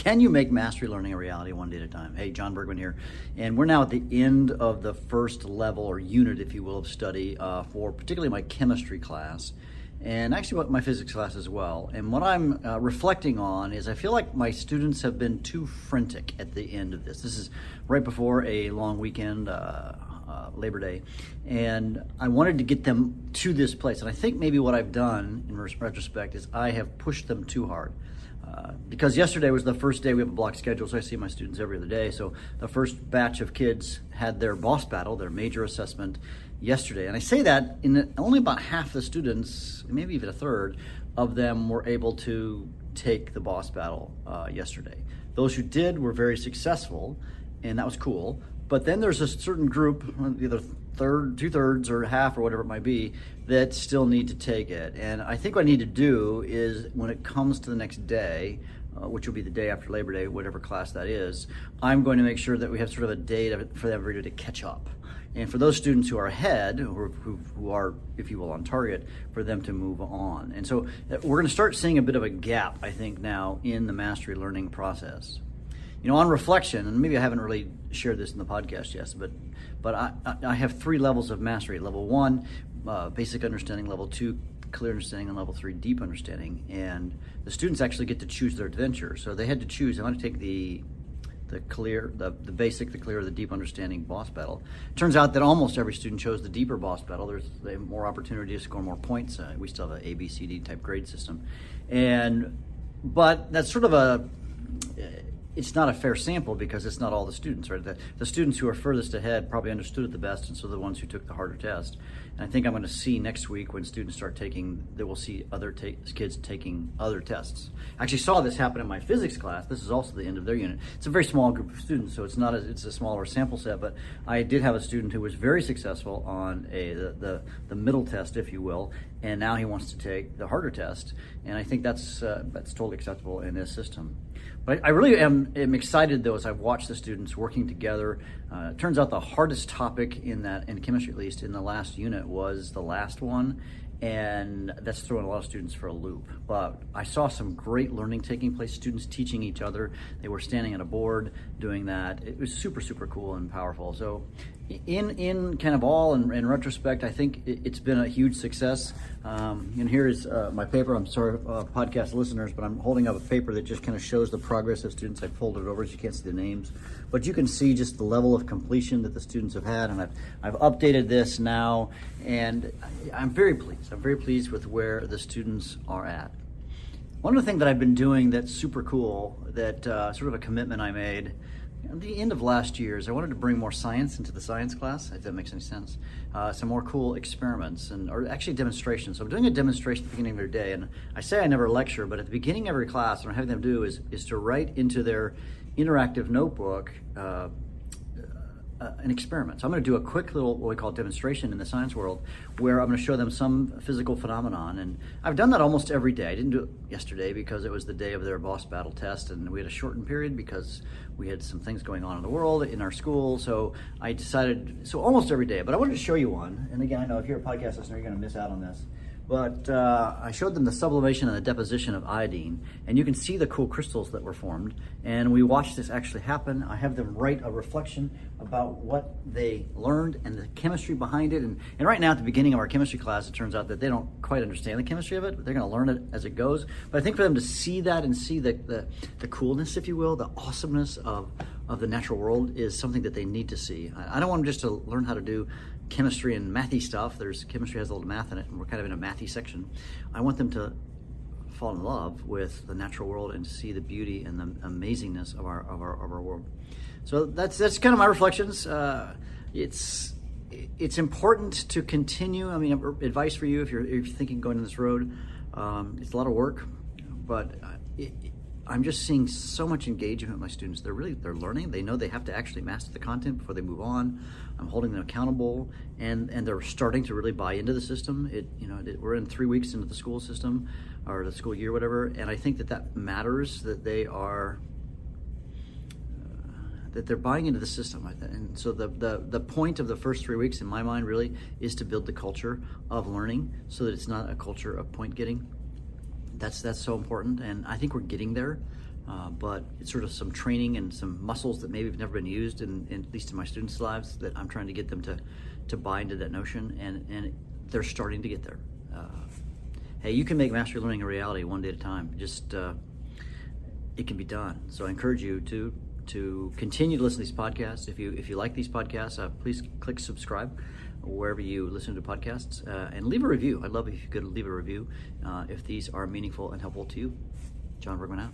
Can you make mastery learning a reality one day at a time? Hey, John Bergman here. And we're now at the end of the first level or unit, if you will, of study for particularly my chemistry class and actually my physics class as well. And what I'm reflecting on is I feel like my students have been too frantic at the end of this. This is right before a long weekend, Labor Day, and I wanted to get them to this place. And I think maybe what I've done in retrospect is I have pushed them too hard. Because yesterday was the first day we have a block schedule, so I see my students every other day. So the first batch of kids had their boss battle, their major assessment, yesterday. And I say that in only about half the students, maybe even a third of them were able to take the boss battle yesterday. Those who did were very successful, and that was cool. But then there's a certain group, either two-thirds or half or whatever it might be, that still need to take it. And I think what I need to do is when it comes to the next day, which will be the day after Labor Day, whatever class that is, I'm going to make sure that we have sort of a day for everybody to catch up. And for those students who are ahead, who are, if you will, on target, for them to move on. And so we're going to start seeing a bit of a gap, I think, now in the mastery learning process. You know, on reflection, and maybe I haven't really shared this in the podcast yet, but I have 3 levels of mastery. Level 1, basic understanding. Level 2, clear understanding. And level 3, deep understanding. And the students actually get to choose their adventure. So they had to choose. I want to take the clear, the basic, the clear, the deep understanding boss battle. It turns out that almost every student chose the deeper boss battle. They have more opportunity to score more points. We still have an A, B, C, D type grade system. But that's sort of it's not a fair sample because it's not all the students, right? The students who are furthest ahead probably understood it the best, and so the ones who took the harder test. And I think I'm going to see next week when students start taking, that we'll see other kids taking other tests. I actually saw this happen in my physics class. This is also the end of their unit. It's a very small group of students, so it's a smaller sample set, but I did have a student who was very successful on the middle test, if you will, and now he wants to take the harder test, and I think that's totally acceptable in this system. But I really am excited, though, as I've watched the students working together. It turns out the hardest topic in chemistry, at least, in the last unit was the last one, and that's throwing a lot of students for a loop. But I saw some great learning taking place, students teaching each other. They were standing at a board doing that. It was super, super cool and powerful. So in kind of all in retrospect, I think it's been a huge success. And here is my paper. I'm sorry, podcast listeners, but I'm holding up a paper that just kind of shows the progress of students. I folded it over so you can't see the names, but you can see just the level of completion that the students have had. And I've updated this now, and I'm very pleased. I'm very pleased with where the students are at. One of the things that I've been doing that's super cool, that sort of a commitment I made at the end of last year, is I wanted to bring more science into the science class, if that makes any sense. Some more cool experiments, or actually demonstrations. So I'm doing a demonstration at the beginning of their day, and I say I never lecture, but at the beginning of every class, what I'm having them do is to write into their interactive notebook an experiment. So I'm going to do a quick little, what we call demonstration in the science world, where I'm going to show them some physical phenomenon. And I've done that almost every day. I didn't do it yesterday because it was the day of their boss battle test, and we had a shortened period because we had some things going on in the world, in our school. So I decided, so almost every day, but I wanted to show you one. And again, I know if you're a podcast listener, you're going to miss out on this. But I showed them the sublimation and the deposition of iodine, and you can see the cool crystals that were formed. And we watched this actually happen. I have them write a reflection about what they learned and the chemistry behind it. And right now at the beginning of our chemistry class, it turns out that they don't quite understand the chemistry of it, but they're going to learn it as it goes. But I think for them to see that and see the coolness, if you will, the awesomeness of the natural world is something that they need to see. I don't want them just to learn how to do chemistry and mathy stuff. Chemistry has a little math in it, and we're kind of in a mathy section. I want them to fall in love with the natural world and to see the beauty and the amazingness of our world. So that's kind of my reflections. It's important to continue. I mean, advice for you if you're thinking going down this road. It's a lot of work, but I'm just seeing so much engagement with my students. They're learning. They know they have to actually master the content before they move on. I'm holding them accountable, and they're starting to really buy into the system. We're in 3 weeks into the school system, or the school year, whatever, and I think that matters, that they are that they're buying into the system. And so the point of the first 3 weeks in my mind really is to build the culture of learning so that it's not a culture of point getting. That's so important, and I think we're getting there. but it's sort of some training and some muscles that maybe have never been used, at least in my students' lives, that I'm trying to get them to buy into that notion, and they're starting to get there. Hey, you can make mastery learning a reality one day at a time. Just it can be done. So I encourage you to continue to listen to these podcasts. If you like these podcasts, please click subscribe wherever you listen to podcasts, and leave a review. I'd love if you could leave a review if these are meaningful and helpful to you. John Bergman out.